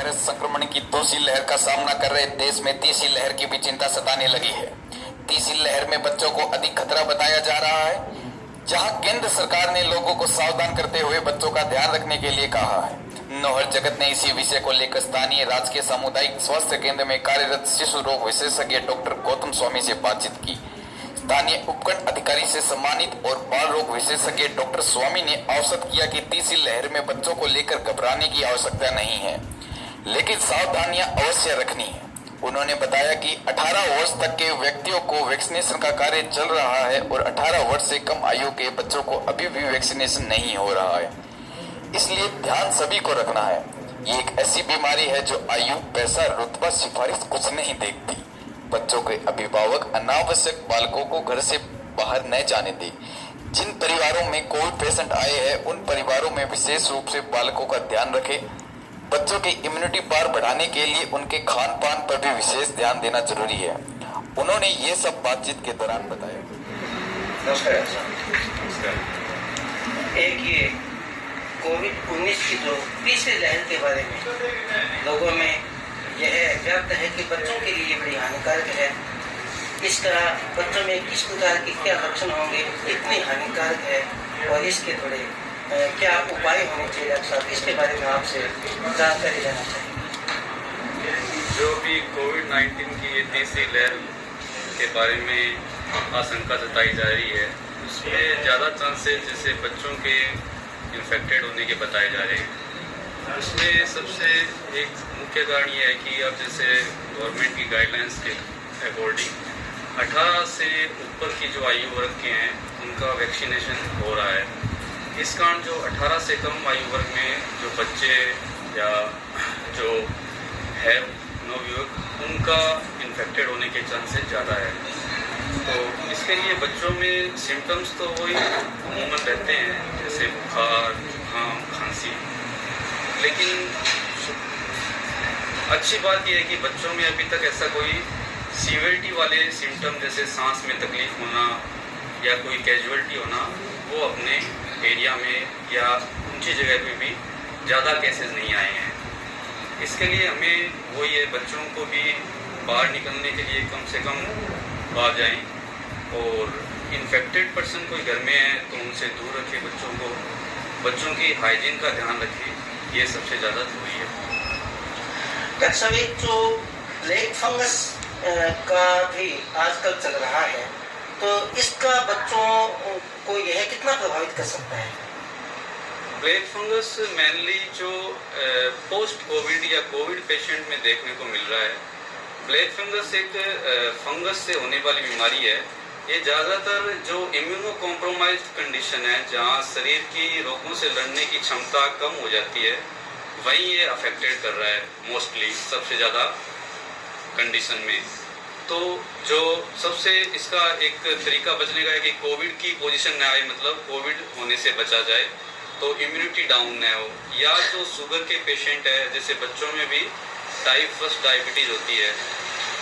Virus संक्रमण की दूसरी लहर का सामना कर रहे देश में तीसरी लहर की भी चिंता सताने लगी है। तीसरी लहर में बच्चों को अधिक खतरा बताया जा रहा है। जहां केंद्र सरकार ने लोगों को सावधान करते हुए बच्चों का ध्यान रखने के लिए कहा है। नौहर जगत ने इसी विषय को लेकर स्थानीय राजकीय सामुदायिक स्वास्थ्य केंद्र में कार्यरत शिशु रोग विशेषज्ञ डॉक्टर गौतम स्वामी से बातचीत की। स्थानीय उपखंड अधिकारी से सम्मानित और बाल रोग विशेषज्ञ डॉक्टर स्वामी ने अवगत किया कि तीसरी लहर में बच्चों को लेकर घबराने की आवश्यकता नहीं है, लेकिन सावधानियां अवश्य रखनी है। उन्होंने बताया कि 18 वर्ष तक के व्यक्तियों को वैक्सीनेशन का कार्य चल रहा है और 18 वर्ष से कम आयु के बच्चों को अभी भी वैक्सीनेशन नहीं हो रहा है, इसलिए ध्यान सभी को रखना है। ये एक ऐसी बीमारी है जो आयु, पैसा, रुतबा, सिफारिश कुछ नहीं देखती। बच्चों के अभिभावक अनावश्यक बालकों को घर से बाहर न जाने दें। जिन परिवारों में कोविड पेशेंट आए हैं उन परिवारों में विशेष रूप से बालकों का ध्यान रखें। बच्चों की इम्यूनिटी पावर बढ़ाने के लिए उनके खान पान पर भी विशेष ध्यान देना जरूरी है। उन्होंने ये सब बातचीत के दौरान बताया। नमस्कार। एक ये कोविड-19 की जो तीसरी लहर के बारे में लोगों में यह व्यक्त है कि बच्चों के लिए बड़ी हानिकारक है। इसका बच्चों में किस प्रकार के क्या लक्षण होंगे, इतनी हानिकारक है और इसके थोड़े क्या उपाय होने चाहिए डॉक्टर साहब, इसके बारे में आपसे जानकारी लेना चाहिए। जो भी कोविड-19 की ये तीसरी लहर के बारे में आशंका जताई जा रही है, उसमें ज़्यादा चांसेस जैसे बच्चों के इन्फेक्टेड होने के बताए जा रहे हैं। उसमें सबसे एक मुख्य कारण ये है कि अब जैसे गवर्नमेंट की गाइडलाइंस के अकॉर्डिंग 18 से ऊपर की जो आयु वर्ग के हैं उनका वैक्सीनेशन हो रहा है। इस कारण जो 18 से कम आयु वर्ग में जो बच्चे या जो है नवयुवक उनका इन्फेक्टेड होने के चांसेस ज़्यादा है। तो इसके लिए बच्चों में सिम्टम्स तो वही अमूमन रहते हैं, जैसे बुखार, जुकाम, खांसी, लेकिन अच्छी बात यह है कि बच्चों में अभी तक ऐसा कोई सीवियरिटी वाले सिम्टम जैसे सांस में तकलीफ होना या कोई कैजुअलिटी होना वो अपने एरिया में या ऊंची जगह पे भी ज़्यादा केसेस नहीं आए हैं। इसके लिए हमें वो ये बच्चों को भी बाहर निकलने के लिए कम से कम बाहर जाएं और इन्फेक्टेड पर्सन कोई घर में है तो उनसे दूर रखें बच्चों को, बच्चों की हाइजीन का ध्यान रखें, ये सबसे ज़्यादा जरूरी है। डॉक्टर साहब, एक जो ब्लैक फंगस का भी आजकल चल रहा है, तो इसका बच्चों को यह कितना प्रभावित कर सकता है? ब्लैक फंगस मेनली जो पोस्ट कोविड या कोविड पेशेंट में देखने को मिल रहा है। ब्लैक फंगस एक फंगस से होने वाली बीमारी है। ये ज़्यादातर जो इम्यूनो कॉम्प्रोमाइज्ड कंडीशन है, जहाँ शरीर की रोगों से लड़ने की क्षमता कम हो जाती है, वहीं ये अफेक्टेड कर रहा है मोस्टली सबसे ज़्यादा कंडीशन में। तो जो सबसे इसका एक तरीका बचने का है कि कोविड की पोजीशन न आए, मतलब कोविड होने से बचा जाए, तो इम्यूनिटी डाउन न हो। या जो शुगर के पेशेंट है, जैसे बच्चों में भी टाइप 1 डायबिटीज़ होती है,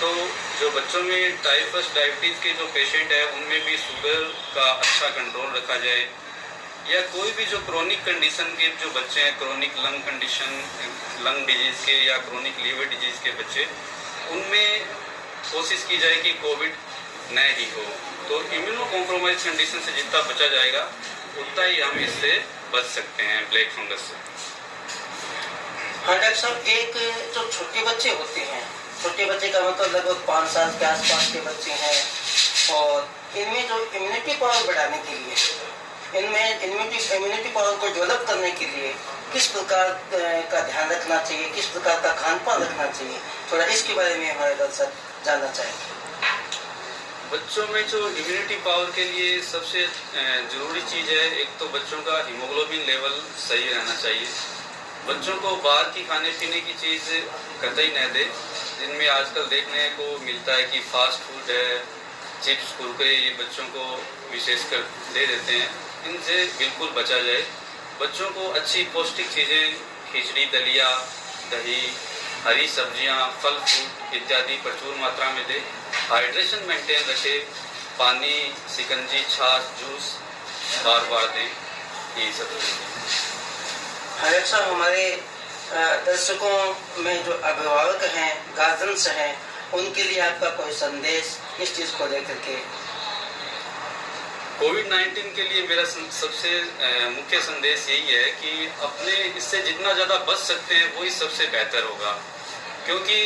तो जो बच्चों में टाइप 1 डायबिटीज़ के जो पेशेंट है उनमें भी शुगर का अच्छा कंट्रोल रखा जाए। या कोई भी जो क्रोनिक कंडीशन के जो बच्चे हैं, chronic lung condition, lung disease के या क्रोनिक लीवर डिजीज़ के बच्चे, उनमें कोशिश की जाए कि कोविड न ही हो। तो इम्यूनो कॉम्प्रोमाइज कंडीशन से जितना बचा जाएगा उतना ही हम इससे बच सकते हैं ब्लैक फंगस से। हाँ डॉक्टर साहब, एक जो छोटे बच्चे होते हैं, छोटे बच्चे का मतलब लगभग 5 साल के आसपास के बच्चे हैं, और इनमें जो इम्यूनिटी पावर बढ़ाने के लिए, इनमें इम्यूनिटी पावर को डेवलप करने के लिए किस प्रकार का ध्यान रखना चाहिए, किस प्रकार का खान पान रखना चाहिए, थोड़ा इसके बारे में हमारे दर्शक जानना चाहेंगे। बच्चों में जो इम्यूनिटी पावर के लिए सबसे ज़रूरी चीज़ है, एक तो बच्चों का हीमोग्लोबिन लेवल सही रहना चाहिए। बच्चों को बाहर की खाने पीने की चीज़ कतई न दे, जिनमें आजकल देखने को मिलता है कि फास्ट फूड है, चिप्स, कुरकुरे, ये बच्चों को विशेषकर दे देते हैं। इनसे बिल्कुल बचा जाए। बच्चों को अच्छी पौष्टिक चीज़ें, खिचड़ी, दलिया, दही, हरी सब्जियां, फल फ्रूट इत्यादि प्रचुर मात्रा में दे। हाइड्रेशन मेंटेन रखे, पानी, शिकंजी, छाछ, जूस बार बार दें, ये सब। हमारे दर्शकों में जो अभिभावक हैं, गार्जियंस हैं, उनके लिए आपका कोई संदेश इस चीज़ को लेकर के? कोविड-19 के लिए मेरा सबसे मुख्य संदेश यही है कि अपने इससे जितना ज़्यादा बच सकते हैं वही सबसे बेहतर होगा, क्योंकि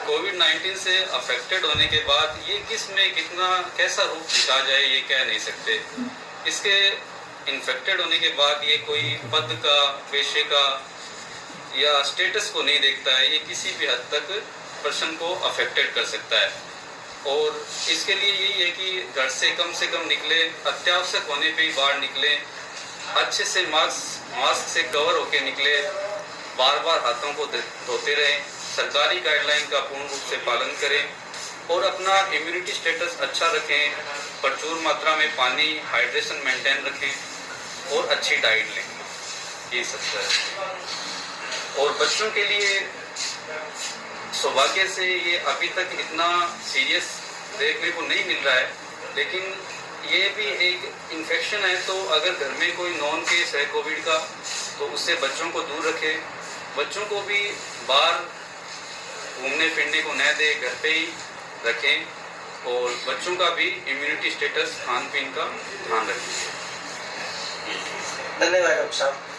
कोविड-19 से अफेक्टेड होने के बाद ये किस में कितना कैसा रूप दिखा जाए ये कह नहीं सकते। इसके इन्फेक्टेड होने के बाद ये कोई पद का, पेशे का या स्टेटस को नहीं देखता है, ये किसी भी हद तक पर्सन को अफेक्टेड कर सकता है। और इसके लिए यही है कि घर से कम निकले, अत्यावश्यक होने पे ही बाहर निकले, अच्छे से मास्क से कवर होके निकले, बार बार हाथों को धोते रहें, सरकारी गाइडलाइन का पूर्ण रूप से पालन करें और अपना इम्यूनिटी स्टेटस अच्छा रखें, प्रचुर मात्रा में पानी, हाइड्रेशन मेंटेन रखें और अच्छी डाइट लें। ये सब है। और बच्चों के लिए सौभाग्य से ये अभी तक इतना सीरियस देखने को नहीं मिल रहा है, लेकिन ये भी एक इन्फेक्शन है, तो अगर घर में कोई नॉन केस है कोविड का तो उससे बच्चों को दूर रखें। बच्चों को भी बाहर घूमने फिरने को न दे, घर पे ही रखें और बच्चों का भी इम्यूनिटी स्टेटस, खान पीन का ध्यान रखें। धन्यवाद डॉक्टर साहब।